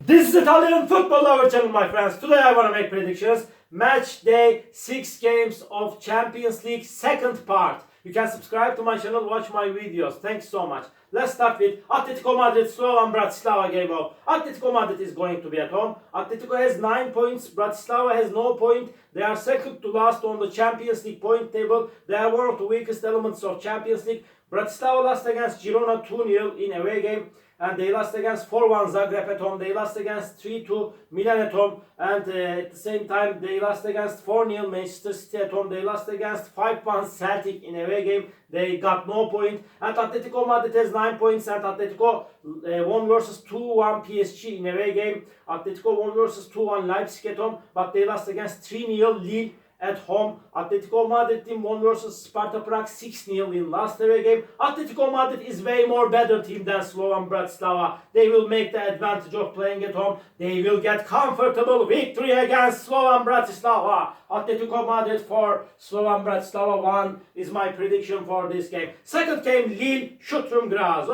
This is Italian Football Lover channel, my friends. Today I want to make predictions. Match day 6 games of Champions League second part. You can subscribe to my channel, watch my videos. Thanks so much. Let's start with Atletico Madrid Slovan Bratislava game of. Atletico Madrid is going to be at home. Atletico has 9 points. Bratislava has no point. They are second to last on the Champions League point table. They are one of the weakest elements of Champions League. Bratislava lost against Girona 2-0 in away game. And they lost against 4-1 Zagreb at home. They lost against 3-2 Milan at home. And at the same time, they lost against 4-0 Manchester City at home. They lost against 5-1 Celtic in away game. They got no point. And Atletico Madrid has 9 points. And Atletico won versus 2-1 PSG in away game. Atletico won versus 2-1 Leipzig at home. But they lost against 3-0 Lille at home. Atletico Madrid team won versus Sparta Prague 6-0 in last away game. Atletico Madrid is way more better team than Slovan Bratislava. They will make the advantage of playing at home. They will get comfortable victory against Slovan Bratislava. Atletico Madrid for Slovan Bratislava 1 is my prediction for this game. Second game, Lille Sturm Graz.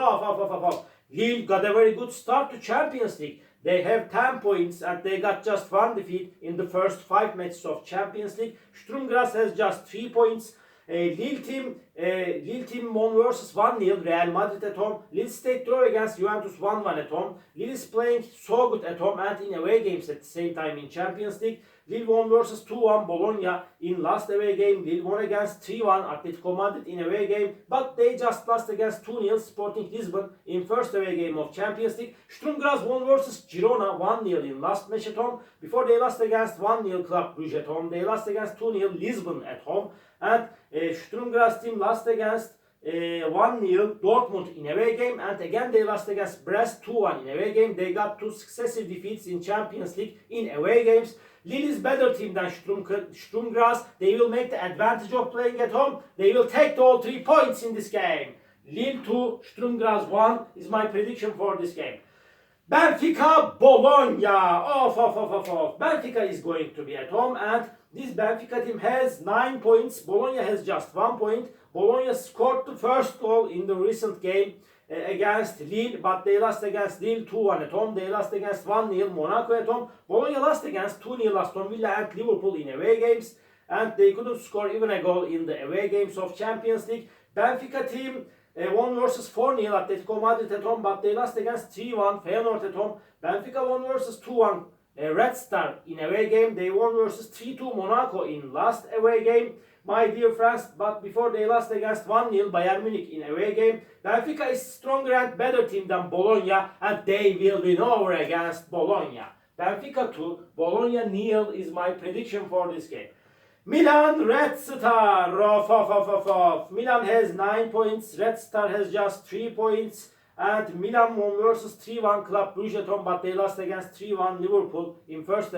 Lille got a very good start to Champions League. They have 10 points and they got just 1 defeat in the first 5 matches of Champions League. Sturm Graz has just 3 points. Lille team won versus 1-0 Real Madrid at home. Lille stayed draw against Juventus 1-1 at home. Lille is playing so good at home and in away games at the same time in Champions League. Lille won versus 2-1 Bologna in last away game. Lille won against 3-1 Atletico Madrid in away game. But they just lost against 2-0 Sporting Lisbon in first away game of Champions League. Sturm Graz won versus Girona 1-0 in last match at home. Before they lost against 1-0 Club Brugge at home. They lost against 2-0 Lisbon at home. And Sturm Graz team lost against 1-0 Dortmund in away game, and again they lost against Brest 2-1 in away game. They got 2 successive defeats in Champions League in away games. Lille is better team than Sturm Graz. They will make the advantage of playing at home. They will take all 3 points in this game. Lille 2, Sturm Graz 1 is my prediction for this game. Benfica Bologna. Benfica is going to be at home, and this Benfica team has 9 points. Bologna has just 1 point. Bologna scored the first goal in the recent game against Lille, but they lost against Lille 2-1 at home. They lost against 1-0 Monaco at home. Bologna lost against 2-0 Aston Villa and Liverpool in away games, and they couldn't score even a goal in the away games of Champions League. Benfica team won versus 4-0 Atletico Madrid at home, but they lost against 3-1 Feyenoord at home. Benfica won versus 2-1 Red Star in away game. They won versus 3-2 Monaco in last away game, my dear friends. But before they lost against 1-0 Bayern Munich in away game. Benfica is stronger and better team than Bologna, and they will win over against Bologna. Benfica 2, Bologna 0 is my prediction for this game. Milan Red Star. Milan has 9 points. Red Star has just 3 points. And Milan won versus 3-1 Club Brugge at home, but they lost against 3-1 Liverpool in first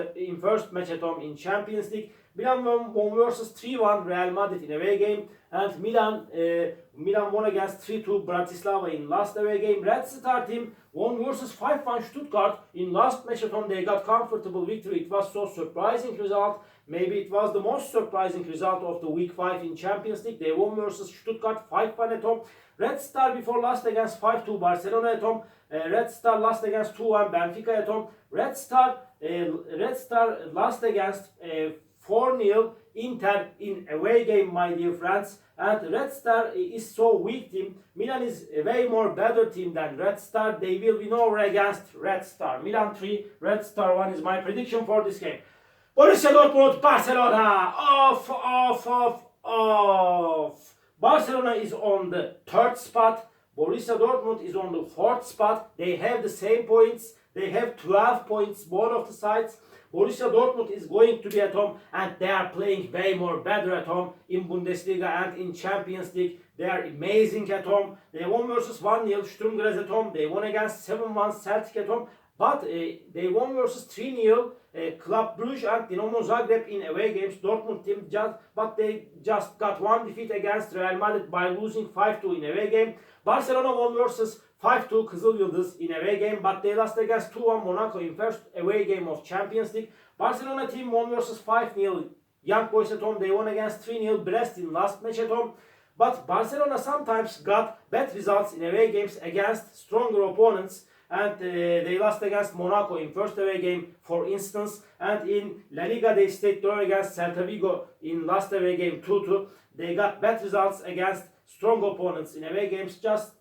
match at home in Champions League. Milan won versus 3-1 Real Madrid in away game, and Milan won against 3-2 Bratislava in last away game. Red Star team won versus 5-1 Stuttgart in last match at home. They got comfortable victory. It was so surprising result. Maybe it was the most surprising result of the week 5 in Champions League. They won versus Stuttgart 5-1 at home. Red Star before lost against 5-2 Barcelona at home. Red Star lost against 2-1 Benfica at home. Red Star lost against 4-0 Inter in away game, my dear friends. And Red Star is so weak team. Milan is a way more better team than Red Star. They will win over against Red Star. Milan 3, Red Star 1 is my prediction for this game. Borussia Dortmund Barcelona. Barcelona is on the 3rd spot. Borussia Dortmund is on the 4th spot. They have the same points. They have 12 points, both of the sides. Borussia Dortmund is going to be at home, and they are playing way more better at home in Bundesliga and in Champions League. They are amazing at home. They won versus 1-0 Sturm Graz at home. They won against 7-1 Celtic at home. But they won versus 3-0 Club Brugge and Dinamo Zagreb in away games. Dortmund team they just got 1 defeat against Real Madrid by losing 5-2 in away game. Barcelona won versus 5-2 Kızıl Yıldız in away game, but they lost against 2-1 Monaco in first away game of Champions League. Barcelona team won versus 5-0 Young Boys at home. They won against 3-0 Brest in last match at home. But Barcelona sometimes got bad results in away games against stronger opponents. and they lost against Monaco in first away game, for instance. And in La Liga they stayed draw against Celta Vigo in last away game 2-2. They got bad results against strong opponents in away games. Just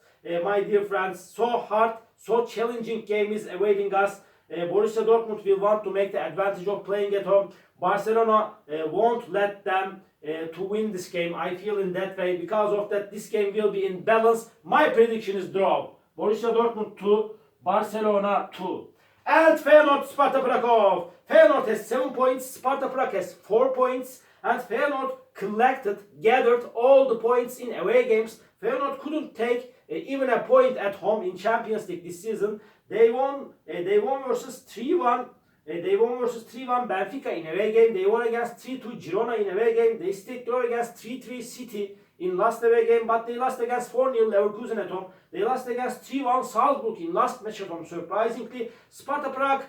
my dear friends, so hard, so challenging game is awaiting us. Borussia Dortmund will want to make the advantage of playing at home. Barcelona won't let them to win this game. I feel in that way. Because of that, this game will be in balance. My prediction is draw. Borussia Dortmund 2, Barcelona 2. And Feyenoord Sparta Prague. Feyenoord has 7 points, Sparta Prague has 4 points. And Feyenoord gathered all the points in away games. Feyenoord couldn't take even a point at home in Champions League this season. They won versus 3-1. They won versus 3-1 Benfica in away game. They won against 3-2 Girona in away game. They stayed draw against 3-3 City in last away game, but they lost against 4-0 Leverkusen at home. They lost against 3-1 Salzburg in last match at home, surprisingly. Sparta Prague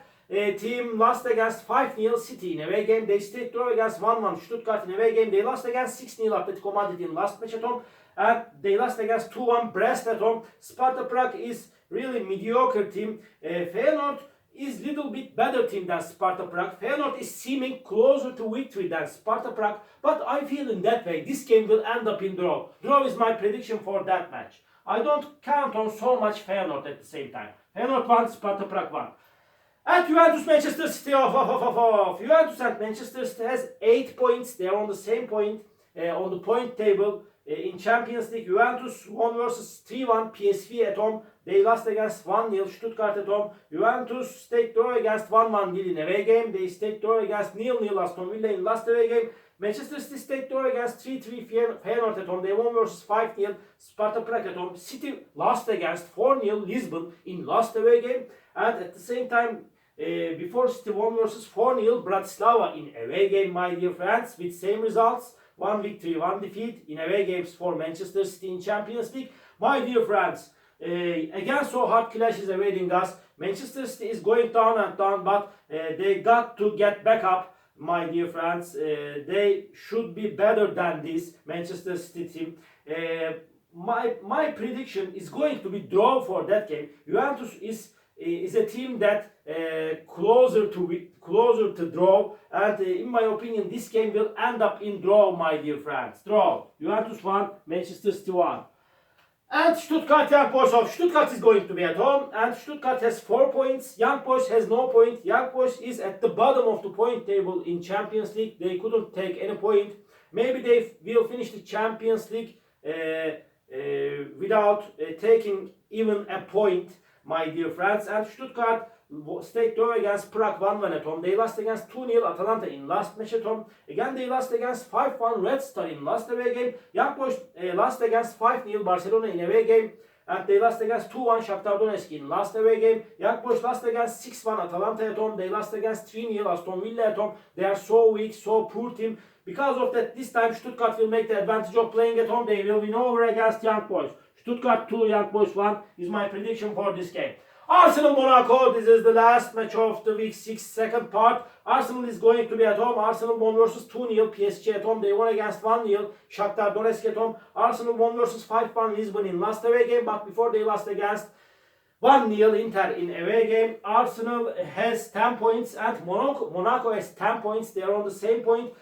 team lost against 5-0 City in away game. They stayed draw against 1-1 Stuttgart in away game. They lost against 6-0 Atletico Madrid in last match at home. And they lost against 2-1 Brest at home. Sparta Prague is really mediocre team. Feyenoord is little bit better team than Sparta Prague. Feyenoord is seeming closer to victory than Sparta Prague, but I feel in that way this game will end up in draw. Draw is my prediction for that match. I don't count on so much Feyenoord at the same time. Feyenoord 1, Sparta Prague 1. At Juventus Manchester City Juventus and Manchester City has 8 points. They are on the same point on the point table. In Champions League, Juventus won versus 3-1 PSV at home. They lost against 1-0 Stuttgart at home. Juventus stayed draw against 1-1 Lille in away game. They stayed draw against 0-0 Aston Villa in last away game. Manchester City stayed draw against 3-3 Feyenoord at home. They won versus 5-0 Sparta Prague at home. City lost against 4-0 Lisbon in last away game. And at the same time, before City won versus 4-0 Bratislava in away game, my dear friends, with same results. 1 victory, 1 defeat in away games for Manchester City in Champions League. My dear friends, again so hard clash is awaiting us. Manchester City is going down and down, but they got to get back up, my dear friends. They should be better than this Manchester City team. My prediction is going to be draw for that game. Juventus is a team that closer to draw, and in my opinion this game will end up in draw, my dear friends. Draw. Juventus 1, Manchester City 1. And Stuttgart Young Boys of Stuttgart is going to be at home, and Stuttgart has 4 points. Young Boys has no point. Young Boys is at the bottom of the point table in Champions League. They couldn't take any point. Maybe they will finish the Champions League without taking even a point, my dear friends. And Stuttgart stayed draw against Prague 1-1 at home. They lost against 2-0 Atalanta in last match at home. Again they lost against 5-1 Red Star in last away game. Young Boys lost against 5-0 Barcelona in away game. And they lost against 2-1 Shakhtar Donetsk in last away game. Young Boys lost against 6-1 Atalanta at home. They lost against 3-0 Aston Villa at home. They are so weak, so poor team. Because of that, this time Stuttgart will make the advantage of playing at home. They will win over against Young Boys. Stuttgart 2, Young Boys 1 is my prediction for this game. Arsenal Monaco, this is the last match of the week 6 second part. Arsenal is going to be at home. Arsenal won versus 2-0 PSG at home. They won against 1-0 Shakhtar Donetsk at home. Arsenal won versus 5-1 Lisbon in last away game, but before they lost against 1-0 Inter in away game. Arsenal has 10 points and Monaco has 10 points. They are on the same point.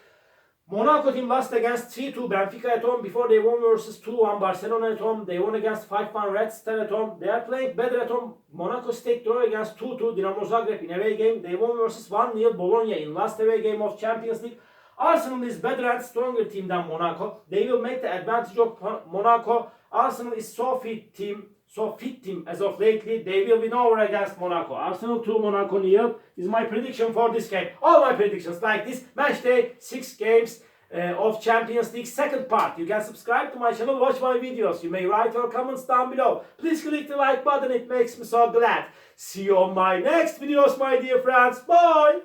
Monaco team lost against 3-2 Benfica at home before they won versus 2-1 Barcelona at home. They won against 5-1 Red Star at home. They are playing better at home. Monaco stayed draw against 2-2 Dinamo Zagreb in away game. They won versus 1-0 Bologna in last away game of Champions League. Arsenal is better and stronger team than Monaco. They will make the advantage of Monaco. Arsenal is so fit team as of lately. They will win over against Monaco. Arsenal 2, Monaco 0 is my prediction for this game. All my predictions like this. Match day 6 games of Champions League second part. You can subscribe to my channel, watch my videos. You may write your comments down below. Please click the like button, it makes me so glad. See you on my next videos, my dear friends. Bye!